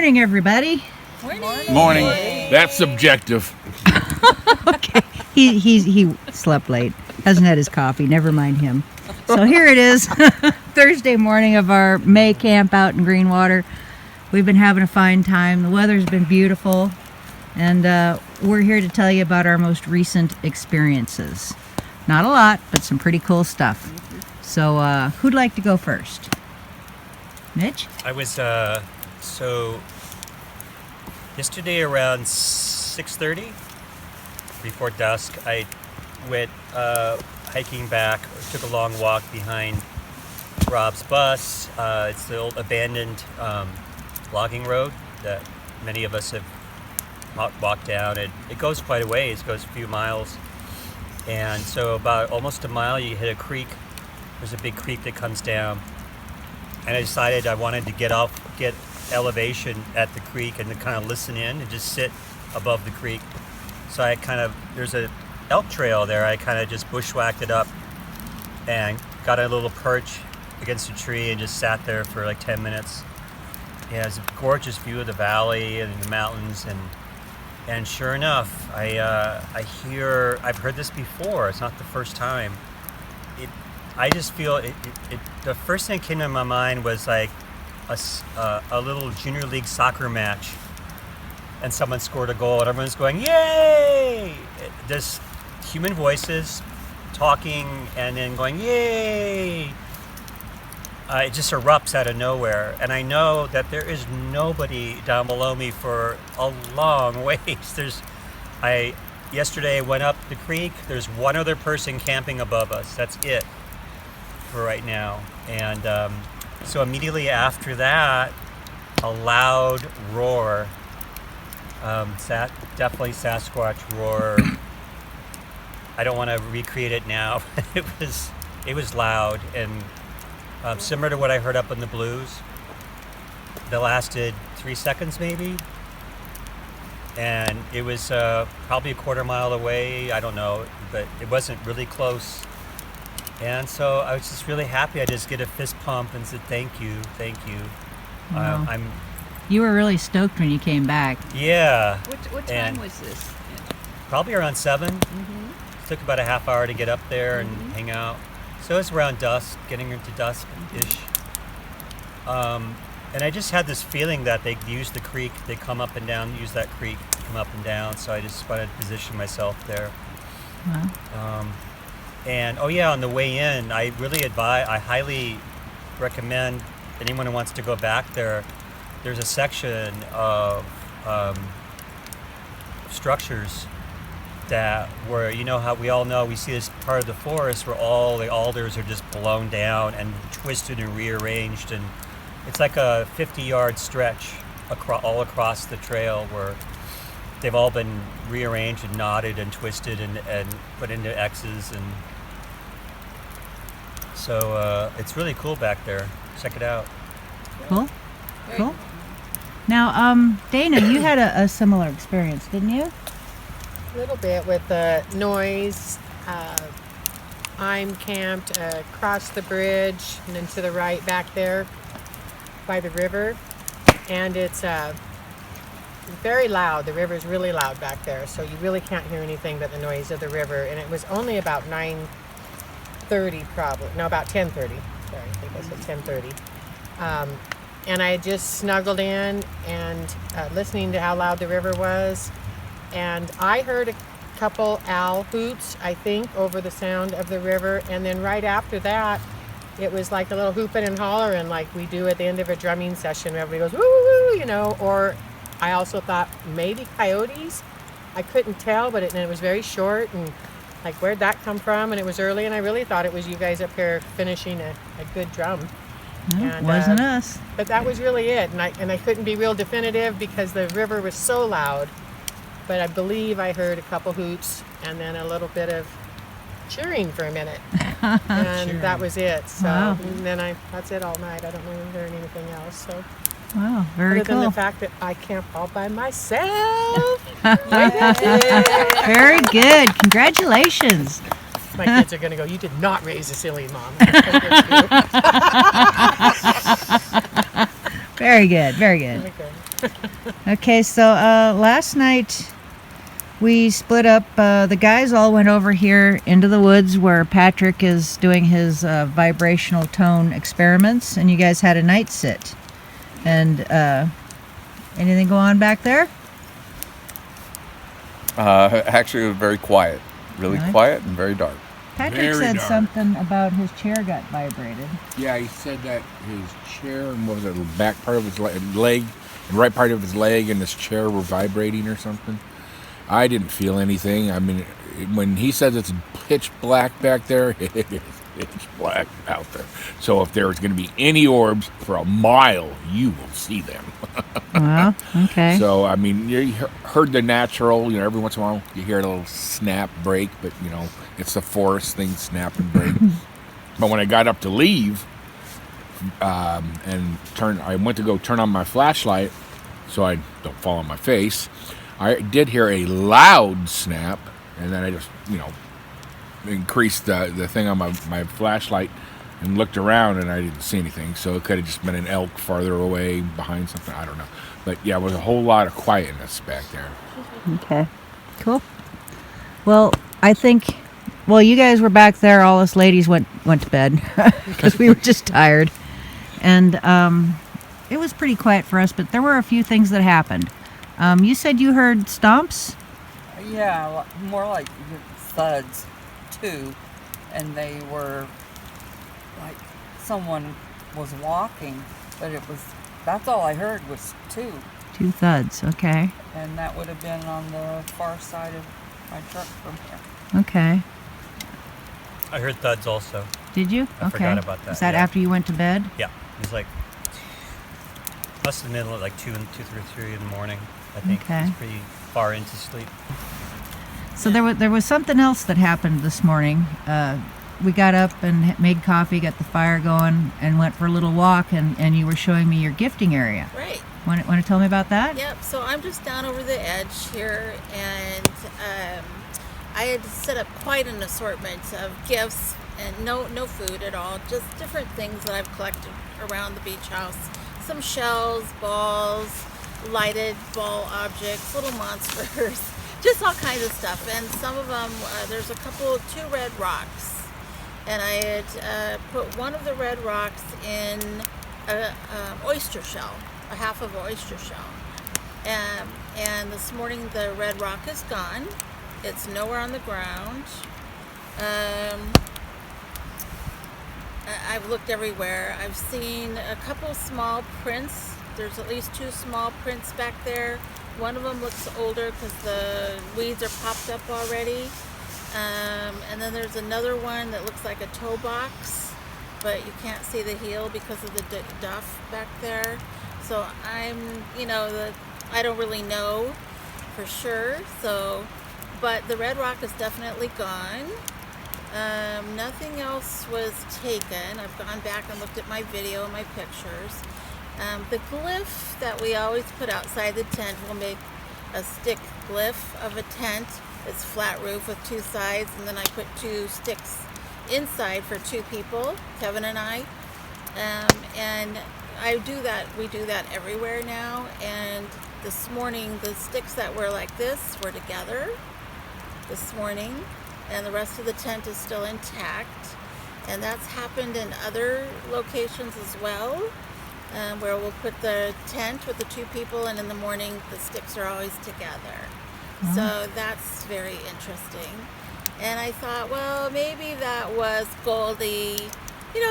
morning, everybody. Morning. That's subjective. Okay. He slept late. Hasn't had his coffee. Never mind him. So here it is, Thursday morning of our May Campout in Greenwater. We've been having a fine time. The weather's been beautiful. And we're here to tell you about our most recent experiences. Not a lot, but some pretty cool stuff. So who'd like to go first? Mitch? I was, so yesterday around 6:30, before dusk, I went hiking back, took a long walk behind Rob's bus. It's the old abandoned logging road that many of us have walked down. It goes quite a ways, it goes a few miles. And so about almost a mile, you hit a creek. There's a big creek that comes down. And I decided I wanted to get elevation at the creek and to kind of listen in and just sit above the creek. So there's a elk trail there. I kind of just bushwhacked it up and got a little perch against a tree and just sat there for like 10 minutes. Yeah, it's a gorgeous view of the valley and the mountains, and sure enough, I've heard this before. It's not the first time. I just feel the first thing that came to my mind was like a little junior league soccer match, and someone scored a goal and everyone's going, yay! There's human voices talking and then going, yay! It just erupts out of nowhere, and I know that there is nobody down below me for a long ways. Yesterday I went up the creek. There's one other person camping above us. That's it for right now. And so immediately after that, a loud roar. Definitely Sasquatch roar. I don't want to recreate it now. It was loud and similar to what I heard up in the Blues. That lasted 3 seconds maybe, and it was probably a quarter mile away. I don't know, but it wasn't really close. And so I was just really happy. I just get a fist pump and said, thank you. Wow. You were really stoked when you came back. Yeah. What time was this? Probably around 7. Mm-hmm. It took about a half hour to get up there and hang out. So it was around dusk, getting into dusk-ish. And I just had this feeling that they use the creek, they come up and down, use that creek, come up and down. So I just wanted to position myself there. Wow. And on the way in, I highly recommend anyone who wants to go back there. There's a section of structures where, you know how we all know, we see this part of the forest where all the alders are just blown down and twisted and rearranged, and it's like a 50-yard stretch all across the trail where they've all been rearranged and knotted and twisted and put into X's, and so it's really cool back there. Check it out. Cool. Now, Dana, you had a similar experience, didn't you? A little bit with the noise. I'm camped across the bridge and then to the right back there by the river, and it's very loud. The river's really loud back there, so you really can't hear anything but the noise of the river. And it was only about 9:30 probably. No, about 10:30. Sorry, I think I said 10:30. And I just snuggled in and listening to how loud the river was. And I heard a couple owl hoots, I think, over the sound of the river. And then right after that, it was like a little hooping and hollering like we do at the end of a drumming session. Everybody goes, woo, woo, you know. Or I also thought maybe coyotes. I couldn't tell, but it was very short. And like, where'd that come from? And it was early, and I really thought it was you guys up here finishing a good drum. No, it wasn't us. But that was really it. And I couldn't be real definitive because the river was so loud. But I believe I heard a couple hoots and then a little bit of cheering for a minute. And that was it. So and then that's it all night. I don't really hear anything else. So wow, very other cool. than the fact that I camp all by myself. Very good. Congratulations. My kids are going to go, you did not raise a silly mom. Very good. Very good. Okay. Okay, so last night we split up. The guys all went over here into the woods where Patrick is doing his vibrational tone experiments, and you guys had a night sit. And anything go on back there? Actually, it was very quiet. Really Really? quiet and very dark. Patrick Very said dark. something about his chair got vibrated. Yeah, he said that his chair and what was it, the back part of his leg, and right part of his leg and his chair were vibrating or something. I didn't feel anything. I mean, when he says it's pitch black back there, it is pitch black out there. So if there's going to be any orbs for a mile, you will see them. Well, okay. So, I mean, you heard the natural, every once in a while you hear a little snap, break, but, it's the forest thing, snap and break. But when I got up to leave and I went to go turn on my flashlight so I don't fall on my face, I did hear a loud snap, and then I just, increased the thing on my flashlight and looked around, and I didn't see anything. So it could have just been an elk farther away behind something. I don't know. But yeah, it was a whole lot of quietness back there. Okay. Cool. Well, I think. Well, you guys were back there. All us ladies went to bed because we were just tired, and it was pretty quiet for us. But there were a few things that happened. You said you heard stomps. Yeah, more like thuds, too. And they were like someone was walking, but that's all I heard was two. Two thuds. Okay. And that would have been on the far side of my truck from here. Okay. I heard thuds also. Did you? I forgot about that, Is that yeah. after you went to bed? Yeah, it was like must have been like 2 or 3 in the morning. I think Okay. it was pretty far into sleep. So there was something else that happened this morning. We got up and made coffee, got the fire going, and went for a little walk, and you were showing me your gifting area. Right. Want to tell me about that? Yep. So I'm just down over the edge here, and I had set up quite an assortment of gifts, and no food at all, just different things that I've collected around the beach house. Some shells, balls, lighted ball objects, little monsters, just all kinds of stuff. And some of them, there's two red rocks, and I had put one of the red rocks in an oyster shell, a half of an oyster shell. And this morning the red rock is gone. It's nowhere on the ground. I've looked everywhere. I've seen a couple small prints. There's at least 2 small prints back there. One of them looks older because the weeds are popped up already. And then there's another one that looks like a toe box, but you can't see the heel because of the duff back there. So I don't really know for sure. But the red rock is definitely gone. Nothing else was taken. I've gone back and looked at my video and my pictures. The glyph that we always put outside the tent, we'll make a stick glyph of a tent. It's flat roof with 2 sides, and then I put 2 sticks inside for 2 people, Kevin and I. And I do that. We do that everywhere now. And this morning, the sticks that were like this were together this morning, and the rest of the tent is still intact. And that's happened in other locations as well, where we'll put the tent with the 2 people, and in the morning the sticks are always together. So that's very interesting. And I thought, well, maybe that was Goldie,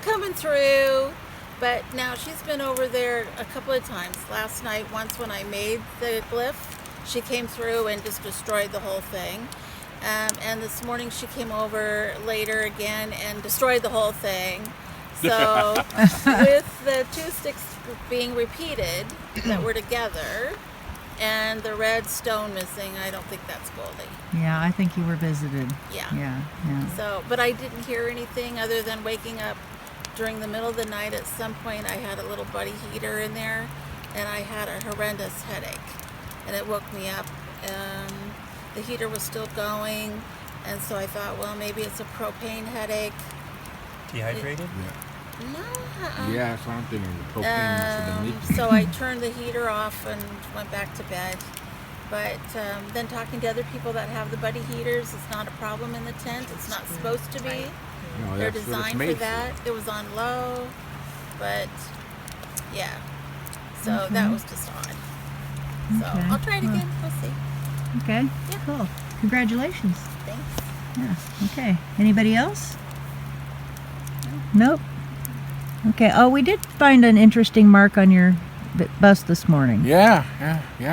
coming through. But now she's been over there a couple of times. Last night, once when I made the glyph, she came through and just destroyed the whole thing. And this morning she came over later again and destroyed the whole thing. So with the 2 sticks being repeated that were together and the red stone missing, I don't think that's Goldie. Yeah, I think you were visited. Yeah. So, but I didn't hear anything other than waking up during the middle of the night. At some point I had a little buddy heater in there, and I had a horrendous headache, and it woke me up. The heater was still going, and so I thought, well, maybe it's a propane headache. Dehydrated? No. Uh-uh. Yeah, that's what I'm thinking. The propane must have been leaking. So I turned the heater off and went back to bed. But then talking to other people that have the buddy heaters, it's not a problem in the tent. It's not supposed to be. No, They're that's what it's designed made for that. It was on low, but yeah. So that was just odd. So Okay. I'll try it again. We'll see. Okay. Yeah. Cool. Congratulations. Thanks. Yeah. Okay. Anybody else? Nope. Okay. Oh, we did find an interesting mark on your bus this morning. Yeah,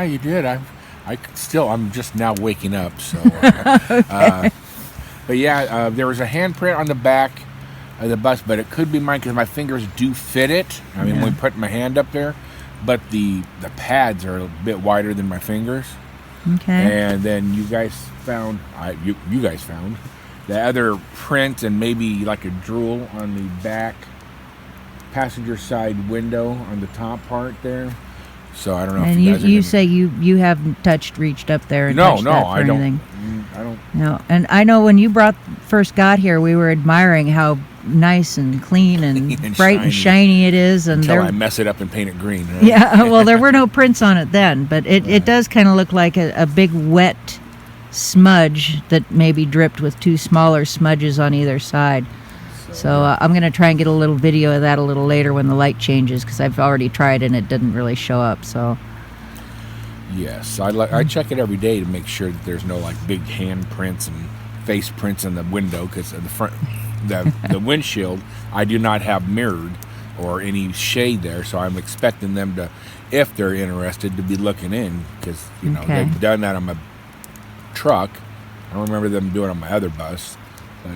you did. I'm just now waking up, so. But yeah, there was a handprint on the back of the bus, but it could be mine because my fingers do fit it. I mean, when I put my hand up there, but the pads are a bit wider than my fingers. Okay. And then you guys found, you guys found the other print and maybe like a drool on the back passenger side window on the top part there. So I don't know. And if you guys are you gonna- say you haven't reached up there and touched that for I don't. anything. I don't. No, and I know when you first got here, we were admiring how nice and clean and Clean and bright and shiny it is. And Until there, I mess it up and paint it green. Right? yeah, well, there were no prints on it then, but it does kind of look like a big wet smudge that maybe dripped with two smaller smudges on either side. So I'm going to try and get a little video of that a little later when the light changes, because I've already tried and it didn't really show up. So Yes, I check it every day to make sure that there's no like big hand prints and face prints in the window, because the front, the windshield, I do not have mirrored or any shade there, so I'm expecting them to, if they're interested, to be looking in, because Okay. they've done that on my truck. I don't remember them doing it on my other bus, but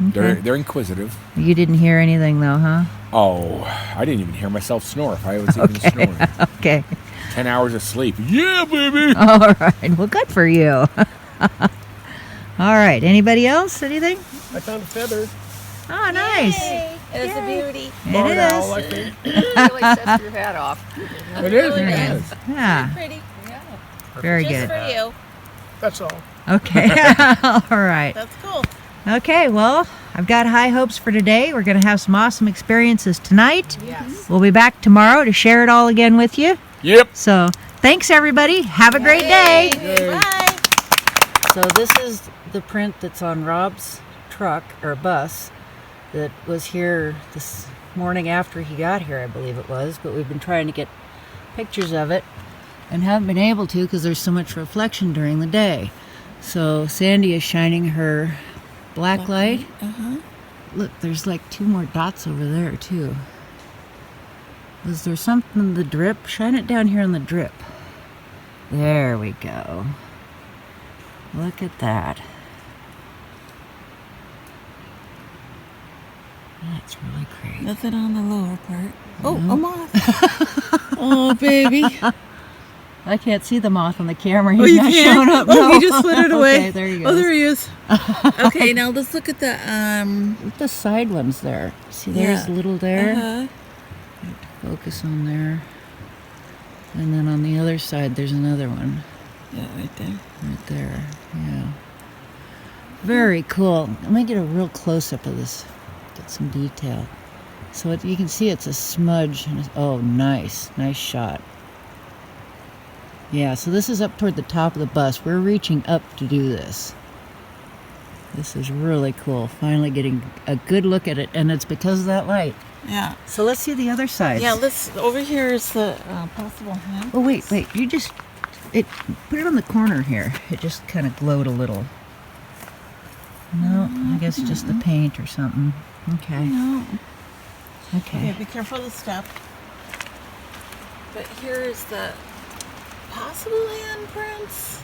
they're inquisitive. you didn't hear anything though, huh? Oh, I didn't even hear myself snore if I was even snoring. Okay. 10 hours of sleep. Yeah, baby. All right. Well, good for you. All right. Anybody else? Anything? I found a feather. Oh, nice. Yay. It's a beauty. Barn owl, It I is. think. really sets your head off. It is. really It does. is. Yeah. Pretty. Yeah. Very Just good. for you. That's all. Okay. All right. That's cool. Okay. Well, I've got high hopes for today. We're going to have some awesome experiences tonight. Yes. We'll be back tomorrow to share it all again with you. Yep. So thanks, everybody. Have a great day. Bye. So this is the print that's on Rob's truck or bus that was here this morning after he got here, I believe it was, but we've been trying to get pictures of it and haven't been able to because there's so much reflection during the day. So Sandy is shining her black light. Look, there's like 2 more dots over there too. Was there something in the drip? Shine it down here on the drip. There we go. Look at that. That's really great. Nothing on the lower part. Oh, a moth. Oh, baby. I can't see the moth on the camera. He's Oh, you not can't? showing up. Oh, no. he just slid it away. Okay, there you go. Oh, there he is. Okay, now let's look at the The side ones there. See, there's a little there. Uh-huh. Focus on there. And then on the other side, there's another one. Yeah, right there. Right there. Yeah. Very cool. Let me get a real close-up of this. Get some detail. So you can see it's a smudge. And oh, nice. Nice shot. Yeah, so this is up toward the top of the bus. We're reaching up to do this. This is really cool. Finally getting a good look at it. And it's because of that light. Yeah. So let's see the other side. Yeah, over here is the possible hand. Oh, wait. You just... put it on the corner here. It just kind of glowed a little. No, I guess just the paint or something. Okay. No. Okay. Okay, be careful of the step. But here is the possible handprints.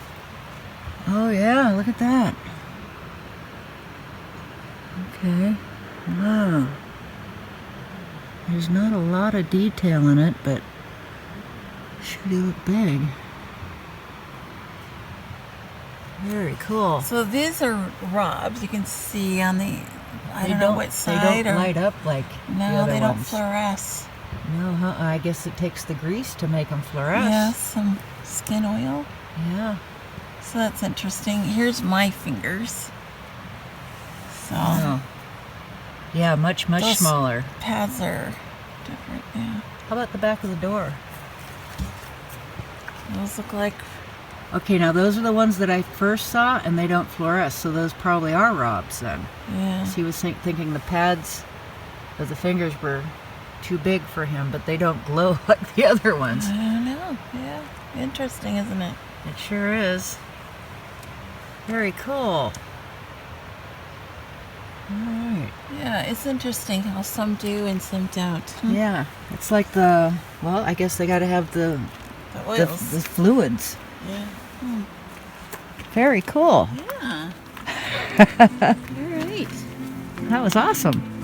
Oh, yeah. Look at that. Okay. Wow. There's not a lot of detail in it, but sure do look big. Very cool. So these are Rob's. You can see on the, I They don't know what side. They don't light up like the No, other they don't ones. fluoresce. No, I guess it takes the grease to make them fluoresce. Yeah, some skin oil. Yeah. So that's interesting. Here's my fingers. So Oh. Yeah, much Those- smaller. Pads are different. Yeah. How about the back of the door? Those look like. Okay, now those are the ones that I first saw, and they don't fluoresce, so those probably are Rob's then. Yeah. He was thinking the pads of the fingers were too big for him, but they don't glow like the other ones. I don't know. Yeah. Interesting, isn't it? It sure is. Very cool. Alright. Yeah, it's interesting how some do and some don't. Yeah, it's like the, well, I guess they got to have the The oils. the fluids. Yeah. Very cool. Yeah. All right. That was awesome.